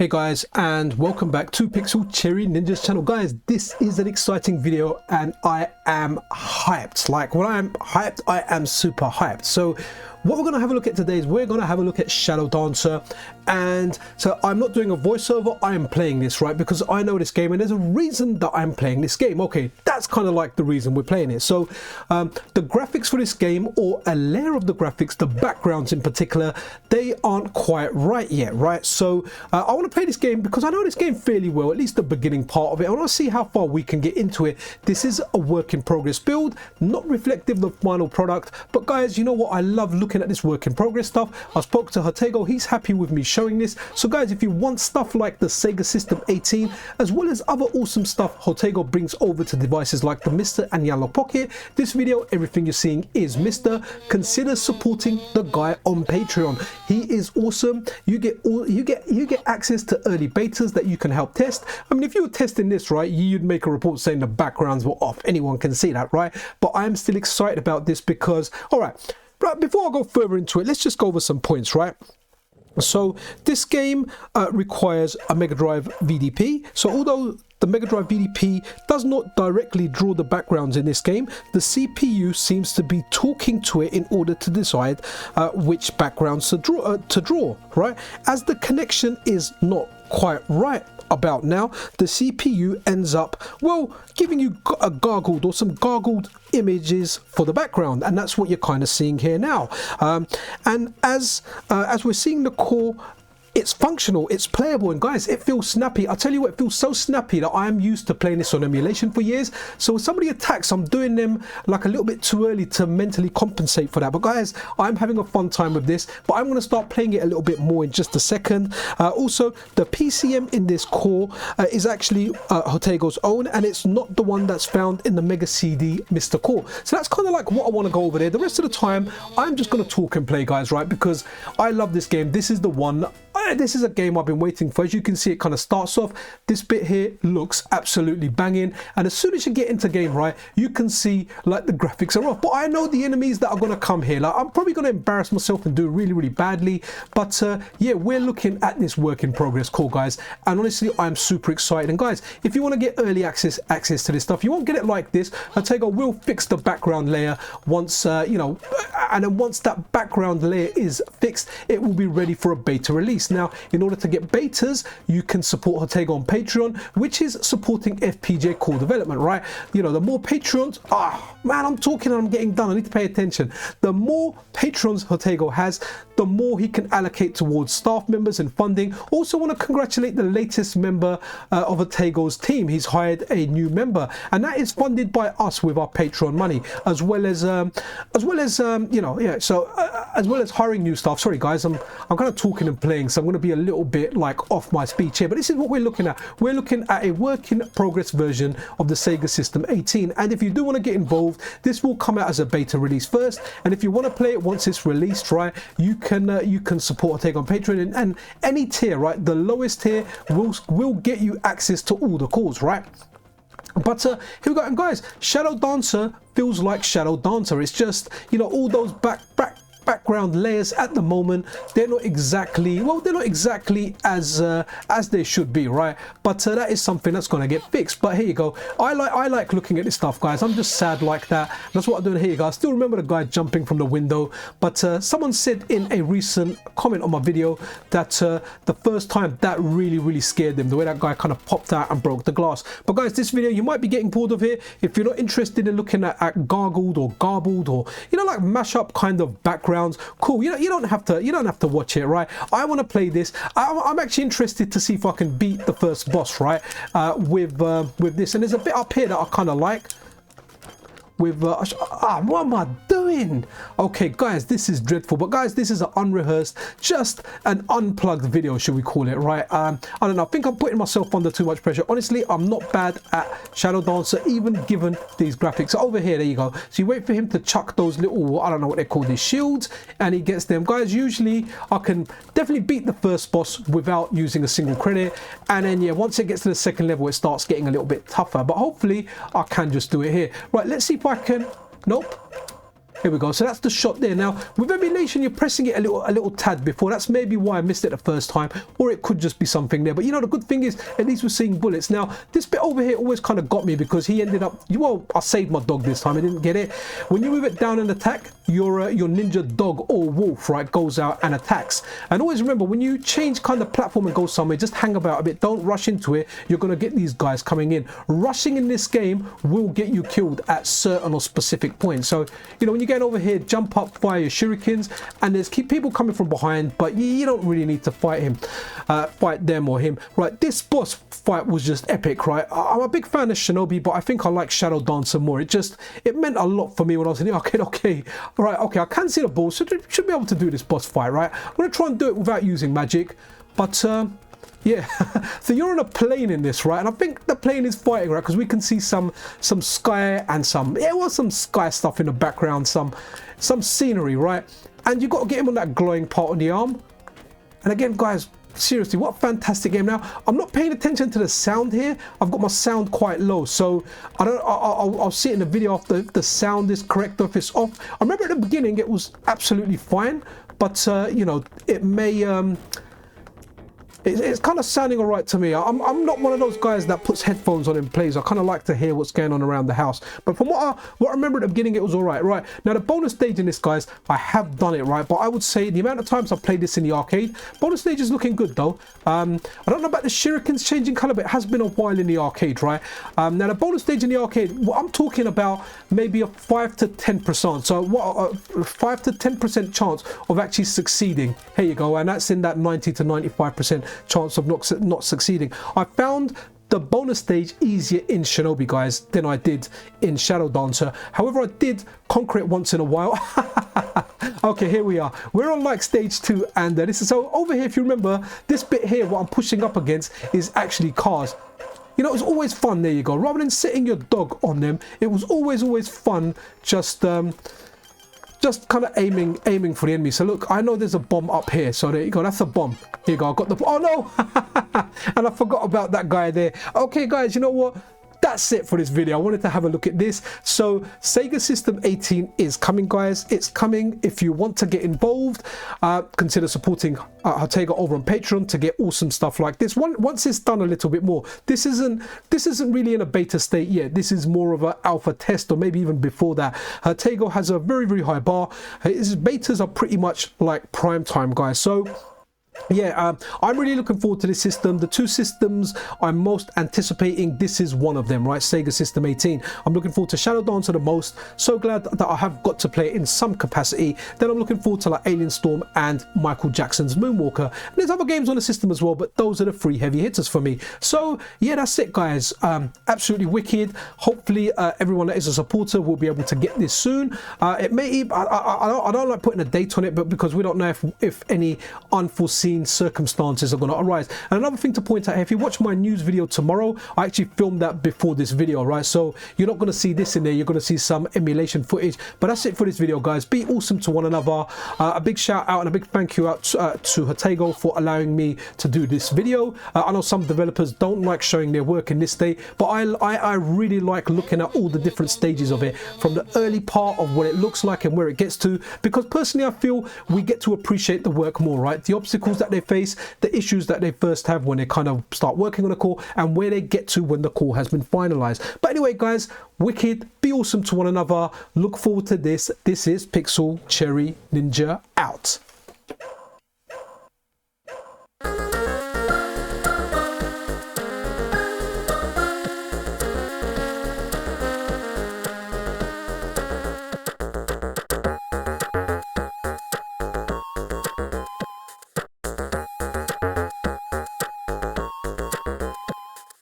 Hey guys, and welcome back to Pixel Cherry Ninja's channel. Guys, this is an exciting video and I am hyped. Like, when I'm hyped, I am super hyped. So what we're going to have a look at today is we're going to have a look at Shadow Dancer. And so I'm not doing a voiceover, I am playing this, right? Because I know this game and there's a reason that I'm playing this game. Okay, that's kind of like the reason we're playing it. So the graphics for this game, or a layer of the graphics, the backgrounds in particular, they aren't quite right yet, right? So I want to play this game because I know this game fairly well, at least the beginning part of it. I want to see how far we can get into it. This is a work in progress build, not reflective of the final product, but guys, you know what? I love looking at this work in progress stuff. I spoke to Jotego, he's happy with me showing this. So guys, if you want stuff like the Sega System 18 as well as other awesome stuff Jotego brings over to devices like the MiSTer and Analogue Pocket, this video, everything you're seeing is MiSTer. Consider supporting the guy on Patreon. He is awesome. You get access to early betas that you can help test. I mean, if you were testing this, right, you'd make a report saying the backgrounds were off. Anyone can see that, right? But I'm still excited about this because, all right, before I go further into it, let's just go over some points, right? So this game requires a Mega Drive VDP. So although the Mega Drive VDP does not directly draw the backgrounds in this game, the CPU seems to be talking to it in order to decide which backgrounds to draw, right? As the connection is not quite right about now, the CPU ends up, well, giving you a gargled or some gargled images for the background, and that's what you're kind of seeing here now. And as we're seeing the core, it's functional, it's playable, and guys, it feels snappy. I'll tell you what, it feels so snappy that I'm used to playing this on emulation for years. So when somebody attacks, I'm doing them like a little bit too early to mentally compensate for that. But guys, I'm having a fun time with this, but I'm going to start playing it a little bit more in just a second. Also, the PCM in this core is actually Jotego's own, and it's not the one that's found in the Mega CD MiSTer core. So that's kind of like what I want to go over there. The rest of the time, I'm just going to talk and play, guys, right? Because I love this game. This is the one. This is a game I've been waiting for. As you can see, it kind of starts off. This bit here looks absolutely banging, and as soon as you get into game, right, you can see like the graphics are off. But I know the enemies that are going to come here. Like, I'm probably going to embarrass myself and do really, really badly. But yeah, we're looking at this work in progress core, guys, and honestly, I'm super excited. And guys, if you want to get early access to this stuff, you won't get it like this. Jotego will fix the background layer once you know, and then once that background layer is fixed, it will be ready for a beta release. Now, in order to get betas, you can support Jotego on Patreon, which is supporting FPGA core development, right? You know, the more patrons, man, I'm talking and I'm getting done. I need to pay attention. The more patrons Jotego has, the more he can allocate towards staff members and funding. Also want to congratulate the latest member of Jotego's team. He's hired a new member, and that is funded by us with our Patreon money, as well as you know, yeah. So as well as hiring new staff. Sorry guys, I'm kind of talking and playing, so I'm going to be a little bit like off my speech here, but this is what we're looking at. We're looking at a work in progress version of the Sega System 18, and if you do want to get involved, this will come out as a beta release first, and if you want to play it once it's released, right, you can support Jotego on Patreon, and any tier, right, the lowest tier will get you access to all the cores, right? But here we go. And guys, Shadow Dancer feels like Shadow Dancer. It's just, you know, all those background layers at the moment, they're not exactly, well, they're not exactly as they should be, right? But that is something that's going to get fixed. But here you go. I like looking at this stuff, guys. I'm just sad like that. That's what I'm doing here, guys. I still remember the guy jumping from the window, but someone said in a recent comment on my video that the first time that really scared them, the way that guy kind of popped out and broke the glass. But guys, this video you might be getting bored of here. If you're not interested in looking at gargled or garbled, or, you know, like mashup kind of background, cool, you don't have to watch it, right? I want to play this. I'm actually interested to see if I can beat the first boss, right, with this. And there's a bit up here that I kind of like with what am I doing? Okay guys, this is dreadful, but guys, this is an unrehearsed, just an unplugged video, should we call it, right? I don't know, I think I'm putting myself under too much pressure. Honestly, I'm not bad at Shadow Dancer, even given these graphics. So over here, there you go. So you wait for him to chuck those little, I don't know what they call these shields, and he gets them. Guys, usually I can definitely beat the first boss without using a single credit, and then yeah, once it gets to the second level, it starts getting a little bit tougher, but hopefully I can just do it here. Right, let's see if I can. Nope. Here we go. So that's the shot there. Now with emulation, you're pressing it a little tad before. That's maybe why I missed it the first time, or it could just be something there. But you know, the good thing is at least we're seeing bullets. Now this bit over here always kind of got me because he ended up, well, I saved my dog this time. I didn't get it. When you move it down and attack, your ninja dog or wolf, right, goes out and attacks. And always remember, when you change kind of platform and go somewhere, just hang about a bit. Don't rush into it. You're going to get these guys coming in. Rushing in this game will get you killed at certain or specific points. So you know, when you get over here, jump up, fire your shurikens, and there's people coming from behind, but you don't really need to fight him, fight them or him. Right, this boss fight was just epic, right? I'm a big fan of Shinobi, but I think I like Shadow Dancer more. It meant a lot for me when I was in the arcade. Okay, right, okay, I can see the balls. Should be able to do this boss fight, right? I'm gonna try and do it without using magic, but yeah. So you're on a plane in this, right? And I think the plane is fighting, right? Because we can see some sky and some sky stuff in the background, some scenery, right? And you got to get him on that glowing part on the arm. And again, guys, seriously, what a fantastic game. Now I'm not paying attention to the sound here. I've got my sound quite low, so I'll see it in the video if the sound is correct or if it's off. I remember at the beginning it was absolutely fine, but you know, it may it's kind of sounding all right to me. I'm not one of those guys that puts headphones on and plays. I kind of like to hear what's going on around the house. But from what I remember at the beginning, it was all right. Right, now the bonus stage in this, guys, I have done it, right? But I would say the amount of times I've played this in the arcade, bonus stage is looking good though. I don't know about the shurikens changing color, but it has been a while in the arcade, right? Now the bonus stage in the arcade, what I'm talking about, maybe a 5 to 10%. So what, 5 to 10% chance of actually succeeding. Here you go, and that's in that 90 to 95% chance of not succeeding. I found the bonus stage easier in Shinobi, guys, than I did in Shadow Dancer. However, I did conquer it once in a while. Okay, here we are. We're on like stage 2, and this is, so over here, if you remember, this bit here, what I'm pushing up against is actually cars. You know, it's always fun. There you go. Rather than setting your dog on them, it was always fun just kind of aiming for the enemy. So look, I know there's a bomb up here, so there you go, that's a bomb. Here you go, I got the, oh no. And I forgot about that guy there. Okay guys, you know what, that's it for this video. I wanted to have a look at this. So Sega System 18 is coming, guys. It's coming. If you want to get involved, consider supporting Jotego over on Patreon to get awesome stuff like this. Once it's done a little bit more, this isn't really in a beta state yet. This is more of an alpha test, or maybe even before that. Jotego has a very high bar. His betas are pretty much like prime time, guys. So yeah, I'm really looking forward to this system. The two systems I'm most anticipating, this is one of them, right? Sega System 18. I'm looking forward to Shadow Dancer the most. So glad that I have got to play it in some capacity. Then I'm looking forward to like Alien Storm and Michael Jackson's Moonwalker. And there's other games on the system as well, but those are the 3 heavy hitters for me. So yeah, that's it, guys. Absolutely wicked. Hopefully everyone that is a supporter will be able to get this soon. It may, I don't like putting a date on it, but because we don't know if any unforeseen circumstances are going to arise. And another thing to point out, if you watch my news video tomorrow, I actually filmed that before this video, right? So you're not going to see this in there. You're going to see some emulation footage. But that's it for this video, guys. Be awesome to one another. A big shout out and a big thank you out to Jotego for allowing me to do this video. I know some developers don't like showing their work in this state, but I really like looking at all the different stages of it, from the early part of what it looks like and where it gets to, because personally I feel we get to appreciate the work more, right? The obstacles that they face, the issues that they first have when they kind of start working on a core, and where they get to when the core has been finalized. But anyway, guys, wicked, be awesome to one another. Look forward to this. This is Pixel Cherry Ninja out.